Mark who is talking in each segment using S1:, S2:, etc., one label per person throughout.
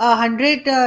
S1: 100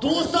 S2: 200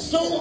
S2: 100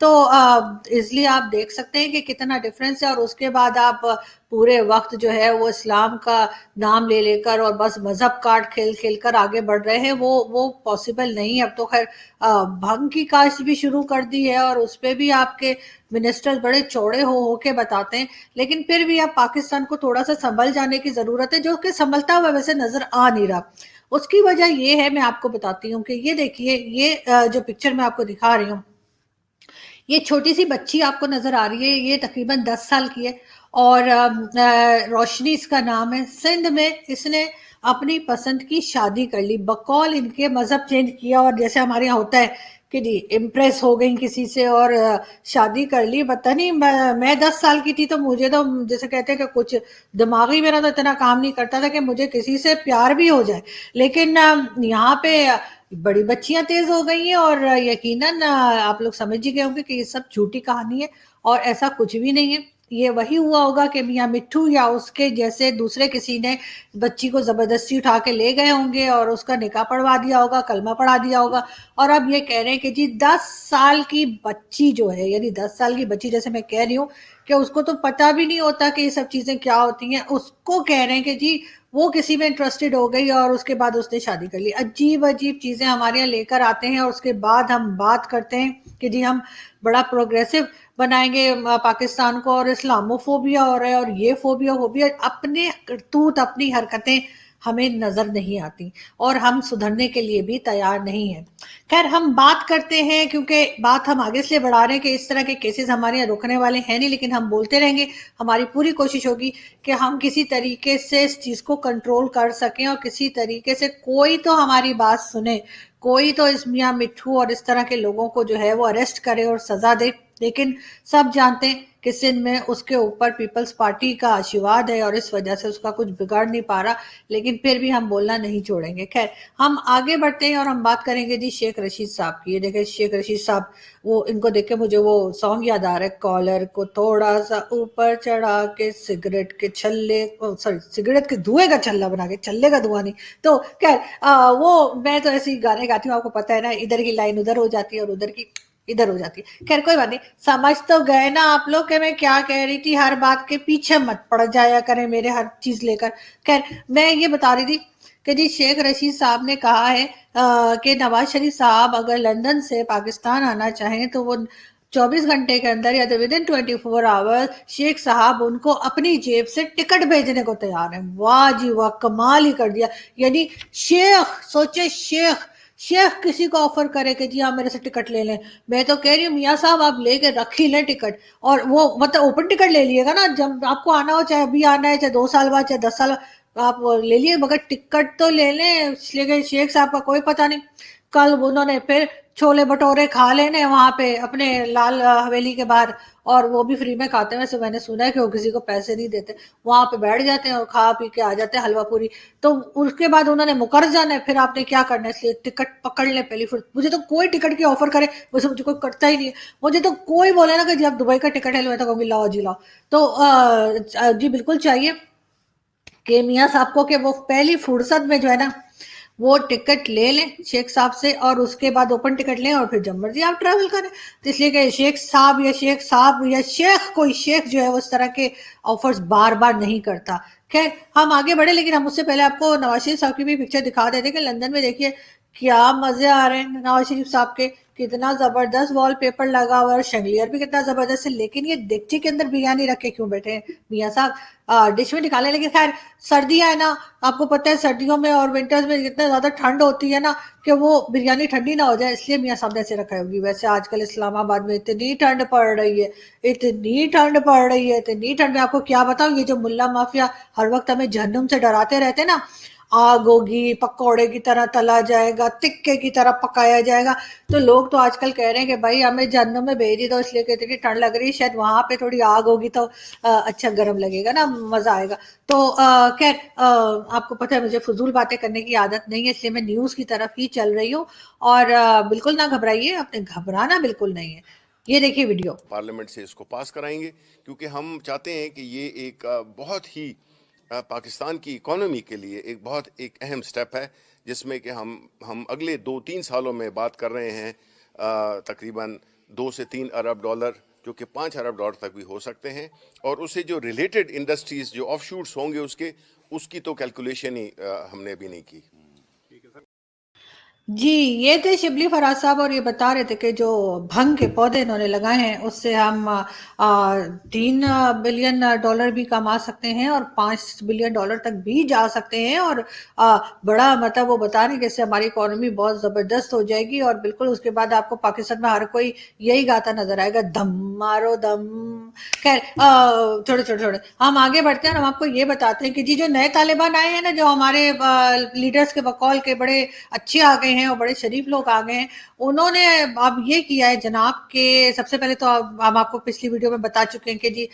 S1: تو اس لیے آپ دیکھ سکتے ہیں کہ کتنا ڈفرینس ہے. اور اس کے بعد آپ پورے وقت جو ہے وہ اسلام کا نام لے لے کر اور بس مذہب کارڈ کھیل کھیل کر آگے بڑھ رہے ہیں. وہ پاسبل نہیں. اب تو خیر بھنگ کی کاشت بھی شروع کر دی ہے اور اس پہ بھی آپ کے منسٹر بڑے چوڑے ہو کے بتاتے ہیں. لیکن پھر بھی اب پاکستان کو تھوڑا سا سنبھل جانے کی ضرورت ہے, جو کہ سنبھلتا ہوا ویسے نظر آ نہیں رہا. اس کی وجہ یہ ہے, میں آپ کو بتاتی ہوں کہ یہ دیکھیے, یہ جو پکچر میں آپ کو دکھا رہی ہوں, یہ چھوٹی سی بچی آپ کو نظر آ رہی ہے. یہ تقریباً 10 سال کی ہے اور روشنی اس کا نام ہے. سندھ میں اس نے اپنی پسند کی شادی کر لی, بقول ان کے مذہب چینج کیا, اور جیسے ہمارے یہاں ہوتا ہے کہ جی امپریس ہو گئی کسی سے اور شادی کر لی. پتہ نہیں, میں 10 سال کی تھی تو مجھے تو جیسے کہتے ہیں کہ کچھ دماغی میرا تو اتنا کام نہیں کرتا تھا کہ مجھے کسی سے پیار بھی ہو جائے. لیکن یہاں پہ بڑی بچیاں تیز ہو گئی ہیں اور یقیناً آپ لوگ سمجھ ہی گئے ہوں گے کہ یہ سب جھوٹی کہانی ہے اور ایسا کچھ بھی نہیں ہے. یہ وہی ہوا ہوگا کہ میاں مٹھو یا اس کے جیسے دوسرے کسی نے بچی کو زبردستی اٹھا کے لے گئے ہوں گے اور اس کا نکاح پڑھوا دیا ہوگا, کلمہ پڑھا دیا ہوگا. اور اب یہ کہہ رہے ہیں کہ جی 10 سال کی بچی جو ہے, یعنی 10 سال کی بچی, جیسے میں کہہ رہی ہوں کہ اس کو تو پتہ بھی نہیں ہوتا کہ یہ سب چیزیں کیا ہوتی ہیں, اس کو کہہ رہے ہیں کہ جی وہ کسی میں انٹرسٹڈ ہو گئی اور اس کے بعد اس نے شادی کر لی. عجیب عجیب چیزیں ہمارے یہاں لے کر آتے ہیں اور اس کے بعد ہم بات کرتے ہیں کہ جی ہم بڑا پروگریسو بنائیں گے پاکستان کو, اور اسلامو فوبیا ہو رہا ہے اور یہ فوبیا ہو بھی. اپنے کرتوت, اپنی حرکتیں ہمیں نظر نہیں آتی اور ہم سدھرنے کے لیے بھی تیار نہیں ہیں. خیر ہم بات کرتے ہیں, کیونکہ بات ہم آگے سے بڑھا رہے ہیں کہ اس طرح کے کیسز ہمارے یہاں رکنے والے ہیں نہیں, لیکن ہم بولتے رہیں گے. ہماری پوری کوشش ہوگی کہ ہم کسی طریقے سے اس چیز کو کنٹرول کر سکیں اور کسی طریقے سے کوئی تو ہماری بات سنے, کوئی تو اس میاں مٹھو اور اس طرح کے لوگوں کو جو ہے وہ اریسٹ کرے اور سزا دے. لیکن سب جانتے ہیں کہ سندھ میں اس کے اوپر پیپلز پارٹی کا آشیواد ہے اور اس وجہ سے اس کا کچھ بگاڑ نہیں پا رہا, لیکن پھر بھی ہم بولنا نہیں چھوڑیں گے. خیر ہم آگے بڑھتے ہیں اور ہم بات کریں گے جی شیخ رشید صاحب کی. یہ دیکھیں شیخ رشید صاحب, وہ ان کو دیکھ کے مجھے وہ سانگ یاد آ رہا ہے, کالر کو تھوڑا سا اوپر چڑھا کے سگریٹ کے چھلے, سوری سگریٹ کے دھوئے کا چھلا بنا کے, چھلے کا دھواں نہیں. تو خیر وہ میں تو ایسے ہی گانے گاتی ہوں, آپ کو پتہ ہے نا, ادھر کی لائن ادھر ہو جاتی ہے اور ادھر کی ادھر ہو جاتی ہے. خیر کوئی بات نہیں, سمجھ تو گئے نا آپ لوگ کہ میں کیا کہہ رہی تھی. ہر بات کے پیچھے مت پڑ جایا کریں میرے ہر چیز لے کر. خیر میں یہ بتا رہی تھی کہ جی شیخ رشید صاحب نے کہا ہے کہ نواز شریف صاحب اگر لندن سے پاکستان آنا چاہیں تو وہ 24 گھنٹے کے اندر یا تو ودن 24 آور شیخ صاحب ان کو اپنی جیب سے ٹکٹ بھیجنے کو تیار ہیں. واہ جی واہ, کمال ہی کر دیا. یعنی شیخ, سوچے شیخ کسی کو آفر کرے کہ جی آپ میرے سے ٹکٹ لے لیں. میں تو کہہ رہی ہوں میاں صاحب آپ لے کے رکھ ہی لیں ٹکٹ, اور وہ مطلب اوپن ٹکٹ لے لیے گا نا, جب آپ کو آنا ہو, چاہے ابھی آنا ہے, چاہے 2 سال بعد, چاہے 10 سال آپ لے لیے, مگر ٹکٹ تو لے لیں. اس لیے کہ شیخ صاحب کا کوئی پتہ نہیں, کل انہوں نے پھر چھولے بھٹورے کھا لینے وہاں پہ اپنے لال حویلی کے باہر, اور وہ بھی فری میں کھاتے ہیں. ویسے میں نے سنا ہے کہ وہ کسی کو پیسے نہیں دیتے, وہاں پہ بیٹھ جاتے ہیں اور کھا پی کے آ جاتے ہیں حلوہ پوری. تو اس کے بعد انہوں نے مکر جانا ہے, پھر آپ نے کیا کرنا ہے, اس لیے ٹکٹ پکڑ لیں پہلی. پھر مجھے تو کوئی ٹکٹ کی آفر کرے ویسے مجھے کوئی کرتا ہی نہیں ہے. مجھے تو کوئی بولے نا کہ جی آپ دبئی کا ٹکٹ ہے, میں تو کہوں گی لاؤ جی لاؤ. تو جی بالکل چاہیے کہ میاں صاحب کو کہ وہ پہلی فرصت میں جو ہے نا وہ ٹکٹ لے لیں شیخ صاحب سے, اور اس کے بعد اوپن ٹکٹ لیں اور پھر جب مرضی آپ ٹریول کریں. تو اس لیے کہ شیخ صاحب یا شیخ کوئی شیخ جو ہے وہ اس طرح کے آفرز بار بار نہیں کرتا. خیر ہم آگے بڑھے, لیکن ہم اس سے پہلے آپ کو نواز شریف صاحب کی بھی پکچر دکھا دیتے کہ لندن میں دیکھیے کیا مزے آ رہے ہیں نواز شریف صاحب کے, کتنا زبردست وال پیپر لگا ہوا ہے, شنگلیئر بھی کتنا زبردست ہے. لیکن یہ دیگچی کے اندر بریانی رکھ کے کیوں بیٹھے ہیں میاں صاحب, ڈش میں نکالے. لیکن خیر سردیاں ہے نا, آپ کو پتہ ہے سردیوں میں اور ونٹرز میں اتنا زیادہ ٹھنڈ ہوتی ہے نا کہ وہ بریانی ٹھنڈی نہ ہو جائے, اس لیے میاں صاحب نے ایسے رکھا ہوگی. ویسے آج کل اسلام آباد میں اتنی ٹھنڈ پڑ رہی ہے, اتنی ٹھنڈ پڑ رہی ہے, اتنی ٹھنڈ. میں آپ کو کیا بتاؤں, یہ جو ملا مافیا ہر وقت ہمیں جہنم سے ڈراتے رہتے ہیں نا, آگ ہوگی, پکوڑے کی طرح تلا جائے گا, تکے کی طرح پکایا جائے گا, تو لوگ تو آج کل کہہ رہے ہیں کہ بھائی ہمیں جہنم میں بھیج دو, اس لیے کہ اتنی ٹھنڈ لگ رہی ہے, شاید وہاں پہ تھوڑی آگ ہوگی تو اچھا گرم لگے گا نا, مزہ آئے گا. تو خیر آپ کو پتہ ہے مجھے فضول باتیں کرنے کی عادت نہیں ہے, اس لیے میں نیوز کی طرف ہی چل رہی ہوں. اور بالکل نہ گھبرائیے, آپ نے گھبرانا بالکل نہیں ہے. یہ دیکھیے ویڈیو.
S3: پارلیمنٹ سے اس کو پاس کرائیں گے, کیونکہ ہم چاہتے ہیں کہ یہ ایک بہت ہی پاکستان کی اکانومی کے لیے ایک اہم سٹیپ ہے, جس میں کہ ہم اگلے 2-3 سالوں میں بات کر رہے ہیں تقریباً 2 سے 3 ارب ڈالر جو کہ 5 ارب ڈالر تک بھی ہو سکتے ہیں، اور اسے جو ریلیٹڈ انڈسٹریز جو آف شوٹس ہوں گے اس کی تو کیلکولیشن ہی ہم نے ابھی نہیں کی۔
S1: جی، یہ تھے شبلی فراز صاحب، اور یہ بتا رہے تھے کہ جو بھنگ کے پودے انہوں نے لگائے ہیں اس سے ہم 3 بلین ڈالر بھی کما سکتے ہیں اور 5 بلین ڈالر تک بھی جا سکتے ہیں، اور بڑا مطلب وہ بتا رہے ہیں کہ اس سے ہماری اکانومی بہت زبردست ہو جائے گی، اور بالکل اس کے بعد آپ کو پاکستان میں ہر کوئی یہی گاتا نظر آئے گا، دم مارو دم۔ خیر چھوڑے ہم آگے بڑھتے ہیں اور ہم آپ کو یہ بتاتے ہیں کہ جی جو نئے طالبان آئے ہیں نا، جو ہمارے لیڈرز کے بقول کے بڑے اچھے آ گئے ہیں اور بڑے شریف لوگ آ گئے ہیں، انہوں نے اب یہ کیا ہے جناب کہ سب سے پہلے تو ہم آپ کو پچھلی ویڈیو میں بتا چکے ہیں کہ جی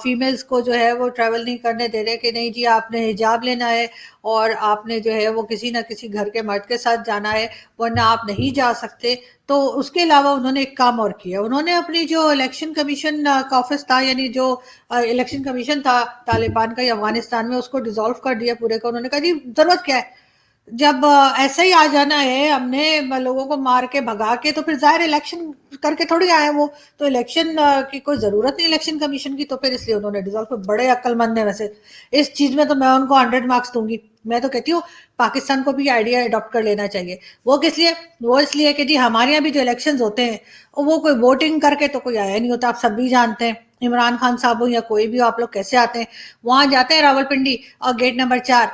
S1: فیمیلز کو جو ہے وہ ٹریول نہیں کرنے دے رہے، کہ نہیں جی آپ نے حجاب لینا ہے اور آپ نے جو ہے وہ کسی نہ کسی گھر کے مرد کے ساتھ جانا ہے، ورنہ آپ نہیں جا سکتے۔ تو اس کے علاوہ انہوں نے ایک کام اور کیا، انہوں نے اپنی جو الیکشن کمیشن کا آفس تھا، یعنی جو الیکشن کمیشن تھا طالبان کا یا افغانستان میں، اس کو ڈیزالو کر دیا پورے کا۔ انہوں نے کہا جی ضرورت کیا ہے، جب ایسا ہی آ جانا ہے ہم نے لوگوں کو مار کے بھگا کے، تو پھر ظاہر الیکشن کر کے تھوڑی آئے وہ، تو الیکشن کی کوئی ضرورت نہیں الیکشن کمیشن کی، تو پھر اس لیے انہوں نے ڈیزالو، بڑے عقل مند ہیں ویسے اس چیز میں، تو میں ان کو 100 مارکس دوں گی۔ میں تو کہتی ہوں پاکستان کو بھی آئیڈیا اڈاپٹ کر لینا چاہیے۔ وہ کس لیے؟ وہ اس لیے کہ جی ہمارے یہاں بھی جو الیکشنز ہوتے ہیں وہ کوئی ووٹنگ کر کے تو کوئی آیا نہیں ہوتا، آپ سب بھی جانتے ہیں، عمران خان صاحب ہو یا کوئی بھی آپ لوگ کیسے آتے ہیں، وہاں جاتے ہیں راول پنڈی اور گیٹ نمبر 4،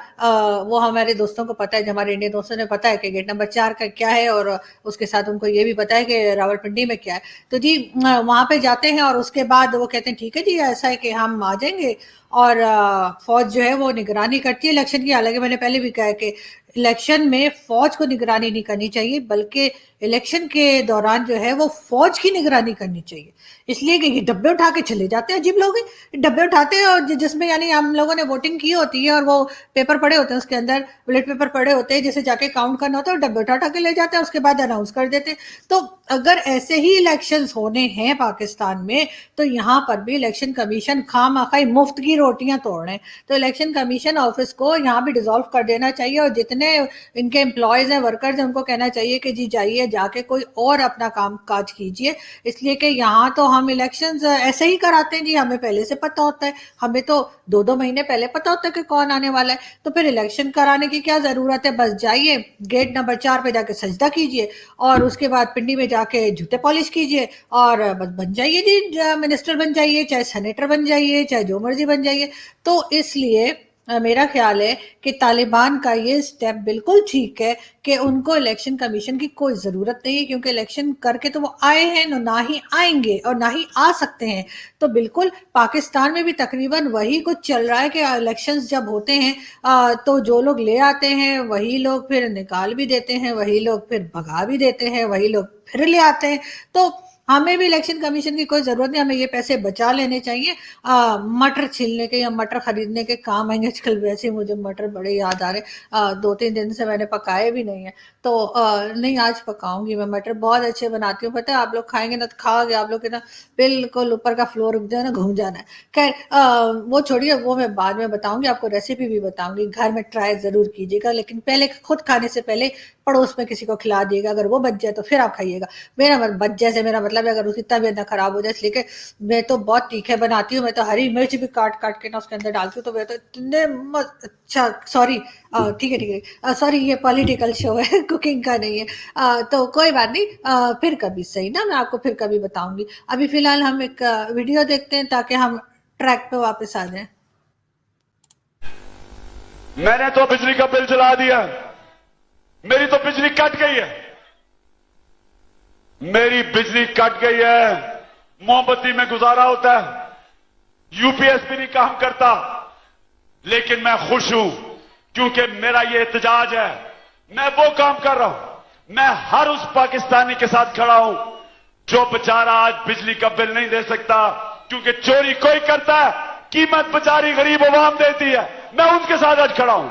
S1: وہ ہمارے دوستوں کو پتہ ہے، ہمارے انڈین دوستوں نے پتہ ہے کہ گیٹ نمبر 4 کا کیا ہے، اور اس کے ساتھ ان کو یہ بھی پتہ ہے کہ راول پنڈی میں کیا ہے۔ تو جی وہاں پہ جاتے ہیں اور اس کے بعد وہ کہتے ہیں ٹھیک ہے جی ایسا ہے کہ ہم آ جائیں گے، اور فوج جو ہے وہ نگرانی کرتی ہے الیکشن کی۔ حالانکہ میں نے پہلے بھی کہا ہے کہ الیکشن میں فوج کو نگرانی نہیں کرنی چاہیے، بلکہ الیکشن کے دوران جو ہے وہ فوج کی نگرانی کرنی چاہیے، اس لیے کہ یہ ڈبے اٹھا کے چلے جاتے ہیں، عجیب لوگ ہیں، ڈبے اٹھاتے ہیں، اور جس میں یعنی ہم لوگوں نے ووٹنگ کی ہوتی ہے اور وہ پیپر پڑے ہوتے ہیں، اس کے اندر بیلٹ پیپر پڑے ہوتے ہیں جسے جا کے کاؤنٹ کرنا ہوتا ہے، اور ڈبے اٹھا کے لے جاتے ہیں، اس کے بعد اناؤنس کر دیتے ہیں۔ تو اگر ایسے ہی الیکشنز ہونے ہیں پاکستان میں، تو یہاں پر بھی الیکشن کمیشن خواہ مفت کی روٹیاں توڑ رہے ہیں، تو الیکشن کمیشن آفس کو یہاں بھی ڈیزالو کر دینا چاہیے، اور جتنے ان کے امپلائیز ہیں، ورکرز ہیں، ان کو کہنا چاہیے کہ جی جائیے جا کے کوئی اور اپنا کام کاج کیجئے، اس لیے کہ یہاں تو ہم الیکشنز ایسے ہی کراتے ہیں جی، ہمیں پہلے سے پتہ ہوتا ہے، ہمیں تو 2 مہینے پہلے پتہ ہوتا ہے کہ کون آنے والا ہے، تو پھر الیکشن کرانے کی کیا ضرورت ہے؟ بس جائیے گیٹ نمبر 4 پہ جا کے سجدہ کیجئے، اور اس کے بعد پنڈی میں جا کے جوتے پالش کیجئے، اور بس بن جائیے جی منسٹر بن جائیے، چاہے سینیٹر بن جائیے، چاہے جو مرضی بن جائیے۔ تو اس لیے میرا خیال ہے کہ طالبان کا یہ سٹیپ بالکل ٹھیک ہے کہ ان کو الیکشن کمیشن کی کوئی ضرورت نہیں ہے، کیونکہ الیکشن کر کے تو وہ آئے ہیں، نہ ہی آئیں گے اور نہ ہی آ سکتے ہیں۔ تو بالکل پاکستان میں بھی تقریباً وہی کچھ چل رہا ہے کہ الیکشنز جب ہوتے ہیں تو جو لوگ لے آتے ہیں وہی لوگ پھر نکال بھی دیتے ہیں، وہی لوگ پھر بھگا بھی دیتے ہیں، وہی لوگ پھر لے آتے ہیں۔ تو ہمیں بھی الیکشن کمیشن کی کوئی ضرورت نہیں، ہمیں یہ پیسے بچا لینے چاہیے، مٹر چھیلنے کے یا مٹر خریدنے کے کام آئیں گے۔ آج کل ویسے مجھے مٹر بڑے یاد آ رہے، 2-3 دن سے میں نے پکائے بھی نہیں ہیں، تو نہیں آج پکاؤں گی میں مٹر، بہت اچھے بناتی ہوں، پتہ ہے آپ لوگ کھائیں گے نا تو کھاؤ گے آپ لوگ کے نا بالکل اوپر کا فلور جو ہے نا گھوم جانا ہے۔ خیر وہ چھوڑیے، وہ میں بعد میں بتاؤں گی، آپ کو ریسیپی بھی بتاؤں گی، گھر میں ٹرائی ضرور کیجیے گا، لیکن پہلے خود کھانے سے پہلے پڑوس میں کسی کو کھلا دیے گا، اگر وہ بچ جائے تو پھر آپ کھائیے گا۔ بچ جائے سے میرا مطلب ہے اگر اس کی طبیعت نہ خراب ہو جائے، اس لیے کہ میں تو بہت تیکھے بناتی ہوں، میں تو ہری مرچ بھی کاٹ کاٹ کے نا اس کے اندر ڈالتی ہوں، تو میں تو اتنے اچھا، سوری ٹھیک ہے سوری، یہ پولیٹیکل شو ہے، کوکنگ کا نہیں ہے، تو کوئی بات نہیں، پھر کبھی صحیح نا، میں آپ کو پھر کبھی بتاؤں گی۔ ابھی فی الحال ہم ایک ویڈیو دیکھتے ہیں تاکہ ہم ٹریک پہ واپس آ جائیں۔
S4: میں نے تو بجلی کا بل جلا دیا، میری تو بجلی کٹ گئی ہے، میری بجلی کٹ گئی ہے، موم بتی میں گزارا ہوتا ہے، یو پی ایس بھی نہیں کام کرتا، لیکن میں خوش ہوں کیونکہ میرا یہ احتجاج ہے، میں وہ کام کر رہا ہوں، میں ہر اس پاکستانی کے ساتھ کھڑا ہوں جو بیچارہ آج بجلی کا بل نہیں دے سکتا، کیونکہ چوری کوئی کرتا ہے، قیمت بیچاری غریب عوام دیتی ہے، میں ان کے ساتھ آج کھڑا ہوں۔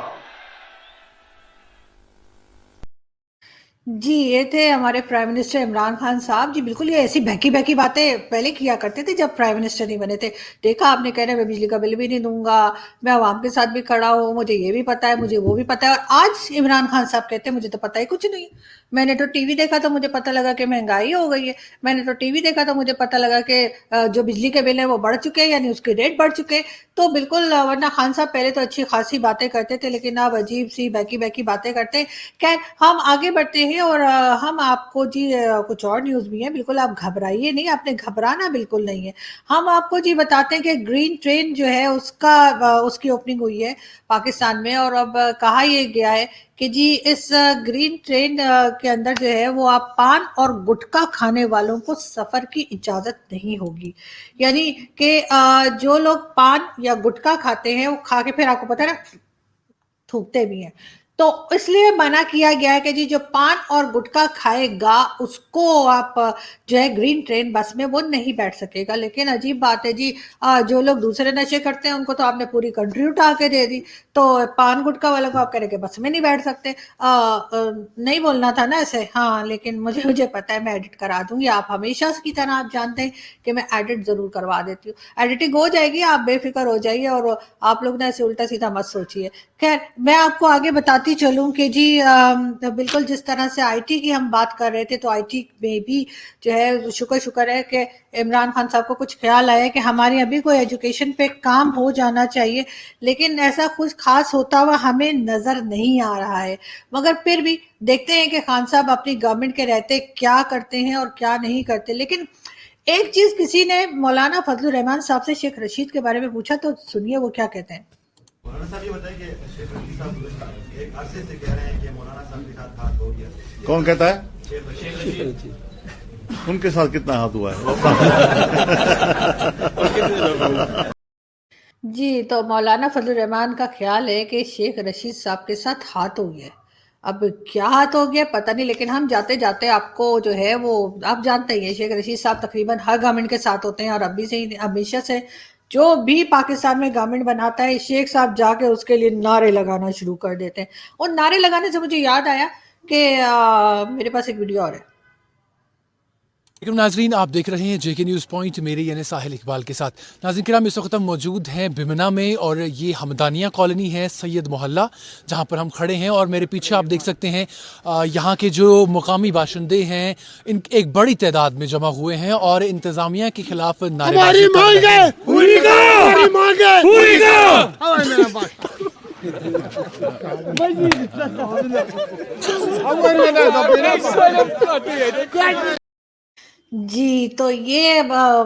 S1: جی یہ تھے ہمارے پرائم منسٹر عمران خان صاحب۔ جی بالکل یہ ایسی بہکی بہکی باتیں پہلے کیا کرتے تھے جب پرائم منسٹر نہیں بنے تھے، دیکھا آپ نے، کہہ رہے میں بجلی کا بل بھی نہیں دوں گا، میں عوام کے ساتھ بھی کھڑا ہوں، مجھے یہ بھی پتا ہے، مجھے وہ بھی پتا ہے، اور آج عمران خان صاحب کہتے ہیں مجھے تو پتا ہی کچھ نہیں، میں نے تو ٹی وی دیکھا تو مجھے پتہ لگا کہ مہنگائی ہو گئی ہے، میں نے تو ٹی وی دیکھا تو مجھے پتہ لگا کہ جو بجلی کے بل ہیں وہ بڑھ چکے ہیں، یعنی اس کے ریٹ بڑھ چکے. تو بالکل ورنہ خان صاحب پہلے تو اچھی خاصی باتیں کرتے تھے، لیکن اب عجیب سی بہکی باتیں کرتے ہیں. خیر ہم آگے بڑھتے ہیں اور ہم آپ کو جی کچھ اور نیوز بھی ہیں، بالکل آپ گھبرائیے نہیں، آپ نے گھبرانا بالکل نہیں ہے. ہم آپ کو جی بتاتے ہیں کہ گرین ٹرین جو ہے اس کی اوپننگ ہوئی ہے پاکستان میں، اور اب کہا یہ گیا ہے کہ جی اس گرین ٹرین کے اندر جو ہے وہ آپ پان اور گٹکا کھانے والوں کو سفر کی اجازت نہیں ہوگی. یعنی کہ جو لوگ پان یا گٹکا کھاتے ہیں وہ کھا کے پھر آپ کو پتہ ہے نا تھوکتے بھی ہیں، تو اس لیے منع کیا گیا ہے کہ جی جو پان اور گٹکا کھائے گا اس کو آپ جو ہے گرین ٹرین بس میں وہ نہیں بیٹھ سکے گا. لیکن عجیب بات ہے جی، جو لوگ دوسرے نشے کرتے ہیں ان کو تو آپ نے پوری کنٹری اٹھا کے دے دی، تو پان گٹکا والوں کو آپ کہہ رہے کہ بس میں نہیں بیٹھ سکتے. نہیں بولنا تھا نا ایسے، ہاں لیکن مجھے پتا ہے میں ایڈٹ کرا دوں گی. آپ ہمیشہ کی طرح آپ جانتے ہیں کہ میں ایڈٹ ضرور کروا دیتی ہوں، ایڈیٹنگ ہو جائے گی، آپ بے فکر ہو جائیے اور آپ لوگ نے ایسے الٹا سیدھا مت سوچیے. خیر میں آپ کو آگے بتاتی چلوں کہ جی بالکل جس طرح سے آئی ٹی کی ہم بات کر رہے تھے، تو آئی ٹی میں بھی جو ہے شکر ہے کہ عمران خان صاحب کو کچھ خیال آیا کہ ہماری ابھی کوئی ایجوکیشن پہ کام ہو جانا چاہیے، لیکن ایسا کچھ خاص ہوتا ہوا ہمیں نظر نہیں آ رہا ہے. مگر پھر بھی دیکھتے ہیں کہ خان صاحب اپنی گورنمنٹ کے رہتے کیا کرتے ہیں اور کیا نہیں کرتے. لیکن ایک چیز کسی نے مولانا فضل الرحمان صاحب سے شیخ رشید کے بارے میں پوچھا، تو سنیے وہ کیا کہتے ہیں.
S5: مولانا صاحب یہ بتائیں کہ شیخ رشید صاحب ایک عرصے سے کہہ رہے ہیں کہ مولانا صاحب کے ساتھ ہاتھ ہو گیا.
S6: کون کہتا ہے؟
S5: شیخ رشید.
S6: ان کے ساتھ کتنا ہاتھ ہوا ہے؟
S1: جی تو مولانا فضل الرحمان کا خیال ہے کہ شیخ رشید صاحب کے ساتھ ہاتھ ہو گیا. اب کیا ہاتھ ہو گیا پتہ نہیں، لیکن ہم جاتے جاتے آپ کو جو ہے وہ آپ جانتے ہی ہیں شیخ رشید صاحب تقریباً ہر گورنمنٹ کے ساتھ ہوتے ہیں، اور ابھی سے ہمیشہ سے جو بھی پاکستان میں گورنمنٹ بناتا ہے شیخ صاحب جا کے اس کے لیے نعرے لگانا شروع کر دیتے ہیں. اور نعرے لگانے سے مجھے یاد آیا کہ میرے پاس ایک ویڈیو اور ہے.
S7: لیکن ناظرین آپ دیکھ رہے ہیں جے کے نیوز پوائنٹ، میرے یعنی ساحل اقبال کے ساتھ. ناظرین کرام اس وقت ہم موجود ہیں بمنا میں، اور یہ ہمدانیہ کالونی ہے سید محلہ جہاں پر ہم کھڑے ہیں، اور میرے پیچھے آپ دیکھ سکتے ہیں یہاں کے جو مقامی باشندے ہیں ان ایک بڑی تعداد میں جمع ہوئے ہیں اور انتظامیہ کے خلاف نعرے بازی کر رہے ہیں.
S1: جی تو یہ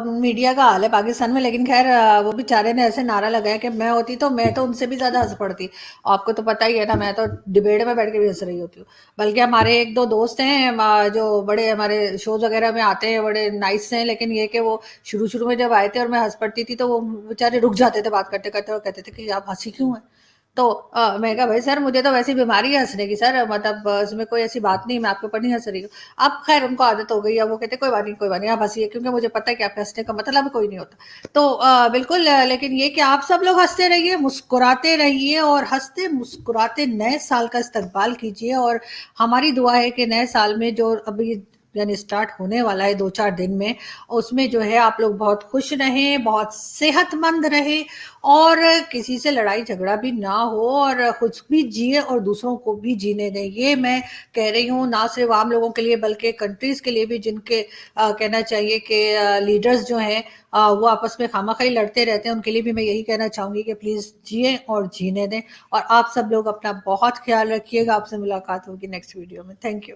S1: میڈیا کا حال ہے پاکستان میں. لیکن خیر وہ بیچارے نے ایسے نعرہ لگایا کہ میں ہوتی تو میں تو ان سے بھی زیادہ ہنس پڑتی. آپ کو تو پتہ ہی ہے نا، میں تو ڈبیٹ میں بیٹھ کے بھی ہنس رہی ہوتی ہوں. بلکہ ہمارے ایک دو دوست ہیں جو بڑے ہمارے شوز وغیرہ میں آتے ہیں، بڑے نائس ہیں، لیکن یہ کہ وہ شروع میں جب آئے تھے اور میں ہنس پڑتی تھی تو وہ بیچارے رک جاتے تھے بات کرتے کرتے اور کہتے تھے کہ آپ ہنسی کیوں ہیں. تو میں کہا بھائی سر مجھے تو ویسی بیماری ہے ہنسنے کی سر، مطلب اس میں کوئی ایسی بات نہیں، میں آپ کے اوپر نہیں ہنس رہی ہوں. اب خیر ان کو عادت ہو گئی ہے، وہ کہتے کوئی بات نہیں آپ ہنسیے، کیونکہ مجھے پتہ ہے کہ آپ کے ہنسنے کا مطلب کوئی نہیں ہوتا. تو بالکل لیکن یہ کہ آپ سب لوگ ہنستے رہیے، مسکراتے رہیے، اور ہنستے مسکراتے نئے سال کا استقبال کیجیے. اور ہماری دعا ہے کہ نئے سال میں جو ابھی یعنی سٹارٹ ہونے والا ہے 2-4 دن میں، اس میں جو ہے آپ لوگ بہت خوش رہیں، بہت صحت مند رہیں، اور کسی سے لڑائی جھگڑا بھی نہ ہو، اور خود بھی جیے اور دوسروں کو بھی جینے دیں. یہ میں کہہ رہی ہوں نہ صرف عام لوگوں کے لیے بلکہ کنٹریز کے لیے بھی، جن کے کہنا چاہیے کہ لیڈرز جو ہیں وہ آپس میں خواہ لڑتے رہتے ہیں، ان کے لیے بھی میں یہی کہنا چاہوں گی کہ پلیز جیے اور جینے دیں. اور آپ سب لوگ اپنا بہت خیال رکھیے گا. آپ سے ملاقات ہوگی نیکسٹ ویڈیو میں. Thank you.